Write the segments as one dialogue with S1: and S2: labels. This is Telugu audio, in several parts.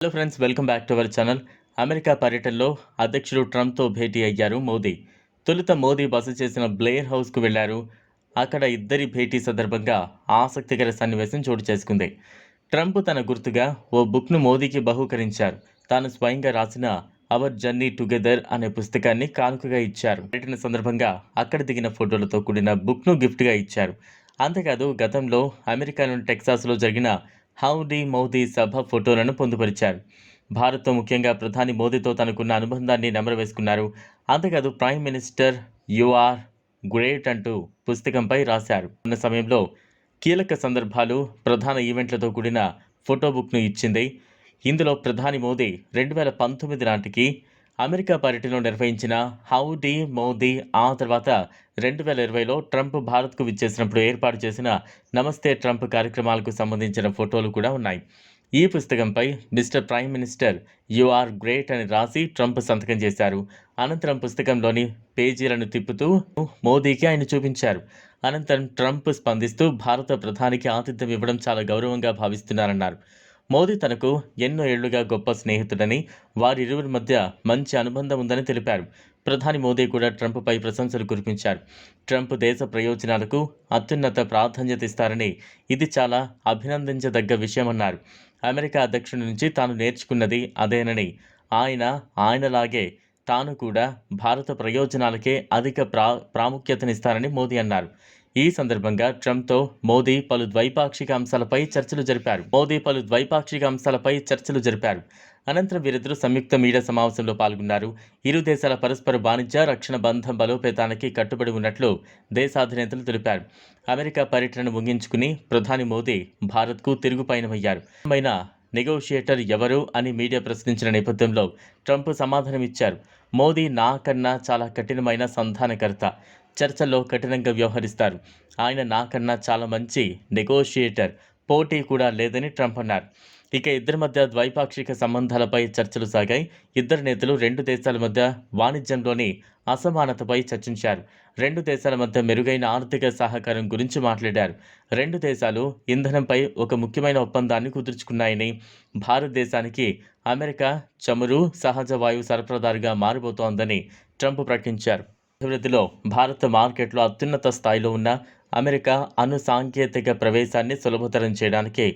S1: Hello friends, welcome back to our channel. America పర్యటనలో అధ్యక్షుడు ట్రంప్తో భేటీ అయ్యారు మోదీ. తొలుత మోదీ బస చేసిన బ్లేర్ హౌస్కు వెళ్లారు. అక్కడ ఇద్దరి భేటీ సందర్భంగా ఆసక్తికర సన్నివేశం చోటు చేసుకుంది. ట్రంప్ తన గుర్తుగా ఓ బుక్ను మోదీకి బహూకరించారు. తాను స్వయంగా రాసిన అవర్ జర్నీ టుగెదర్ అనే పుస్తకాన్ని కానుకగా ఇచ్చారు. పర్యటన సందర్భంగా అక్కడ దిగిన ఫోటోలతో కూడిన బుక్ను గిఫ్ట్గా ఇచ్చారు. అంతేకాదు, గతంలో అమెరికాలోని టెక్సాస్లో జరిగిన హౌడీ మోదీ సభ ఫోటోలను పొందుపరిచారు. భారత్తో, ముఖ్యంగా ప్రధాని మోదీతో తనకున్న అనుబంధాన్ని నెమరవేసుకున్నారు. అంతేకాదు, prime minister you are great అంటూ పుస్తకంపై రాశారు. ఉన్న సమయంలో కీలక సందర్భాలు, ప్రధాన ఈవెంట్లతో కూడిన ఫోటో బుక్ను ఇచ్చింది. ఇందులో ప్రధాని మోదీ 2019 నాటికి అమెరికా పర్యటనలో నిర్వహించిన హౌడీ మోదీ, ఆ తర్వాత 2020లో ట్రంప్ భారత్కు విచ్చేసినప్పుడు ఏర్పాటు చేసిన నమస్తే ట్రంప్ కార్యక్రమాలకు సంబంధించిన ఫోటోలు కూడా ఉన్నాయి. ఈ పుస్తకంపై mister prime minister you are great అని రాసి ట్రంప్ సంతకం చేశారు. అనంతరం పుస్తకంలోని పేజీలను తిప్పుతూ మోదీకి ఆయన చూపించారు. అనంతరం ట్రంప్ స్పందిస్తూ భారత ప్రధానికి ఆతిథ్యం ఇవ్వడం చాలా గౌరవంగా భావిస్తున్నారన్నారు. మోదీ తనకు ఎన్నో ఏళ్లుగా గొప్ప స్నేహితుడని, వారిరువురి మధ్య మంచి అనుబంధం ఉందని తెలిపారు. ప్రధాని మోదీ కూడా ట్రంప్పై ప్రశంసలు కురిపించారు. ట్రంప్ దేశ ప్రయోజనాలకు అత్యున్నత ప్రాధాన్యత ఇస్తారని, ఇది చాలా అభినందించదగ్గ విషయమన్నారు. అమెరికా అధ్యక్షుడి నుంచి తాను నేర్చుకున్నది అదేనని, ఆయనలాగే తాను కూడా భారత ప్రయోజనాలకే అధిక ప్రాముఖ్యతనిస్తారని మోదీ అన్నారు. ఈ సందర్భంగా ట్రంప్తో మోదీ పలు ద్వైపాక్షిక అంశాలపై చర్చలు జరిపారు. అనంతరం వీరిద్దరూ సంయుక్త మీడియా సమావేశంలో పాల్గొన్నారు. ఇరు దేశాల పరస్పర వాణిజ్య, రక్షణ బంధం బలోపేతానికి కట్టుబడి ఉన్నట్లు దేశాధినేతలు తెలిపారు. అమెరికా పర్యటనను ముగించుకుని ప్రధాని మోదీ భారత్కు తిరుగు పయనమయ్యారు. నెగోషియేటర్ ఎవరు అని మీడియా ప్రశ్నించిన నేపథ్యంలో ట్రంప్ సమాధానమిచ్చారు. మోదీ నాకన్నా చాలా కఠినమైన సంధానకర్త, చర్చల్లో కఠినంగా వ్యవహరిస్తారు. ఆయన నాకన్నా చాలా మంచి నెగోషియేటర్, పోటీ కూడా లేదని ట్రంప్ అన్నారు. ఇక ఇద్దరి మధ్య ద్వైపాక్షిక సంబంధాలపై చర్చలు సాగాయి. ఇద్దరు నేతలు రెండు దేశాల మధ్య వాణిజ్యంలోని అసమానతపై చర్చించారు. రెండు దేశాల మధ్య మెరుగైన ఆర్థిక సహకారం గురించి మాట్లాడారు. రెండు దేశాలు ఇంధనంపై ఒక ముఖ్యమైన ఒప్పందాన్ని కుదుర్చుకున్నాయని, భారతదేశానికి అమెరికా చమురు, సహజ వాయువు సరఫరాదారుగా మారబోతోందని ట్రంప్ ప్రకటించారు. అభివృద్ధిలో భారత మార్కెట్లో అత్యున్నత స్థాయిలో ఉన్న అమెరికా అణు సాంకేతిక ప్రవేశాన్ని సులభతరం చేయడానికి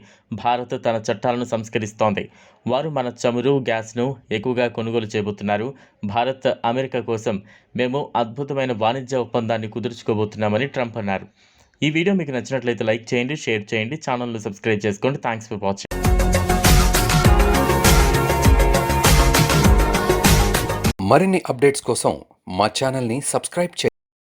S1: భారత్ తన చట్టాలను సంస్కరిస్తోంది. వారు మన చమురు, గ్యాస్ను ఎక్కువగా కొనుగోలు చేయబోతున్నారు. భారత్, అమెరికా కోసం మేము అద్భుతమైన వాణిజ్య ఒప్పందాన్ని కుదుర్చుకోబోతున్నామని ట్రంప్ అన్నారు. ఈ వీడియో మీకు నచ్చినట్లయితే లైక్ చేయండి, షేర్ చేయండి, ఛానల్ను సబ్స్క్రైబ్ చేసుకోండి. Thanks for watching.
S2: మరిన్ని అప్డేట్స్ కోసం మా ఛానల్ని సబ్స్క్రైబ్ చేయండి.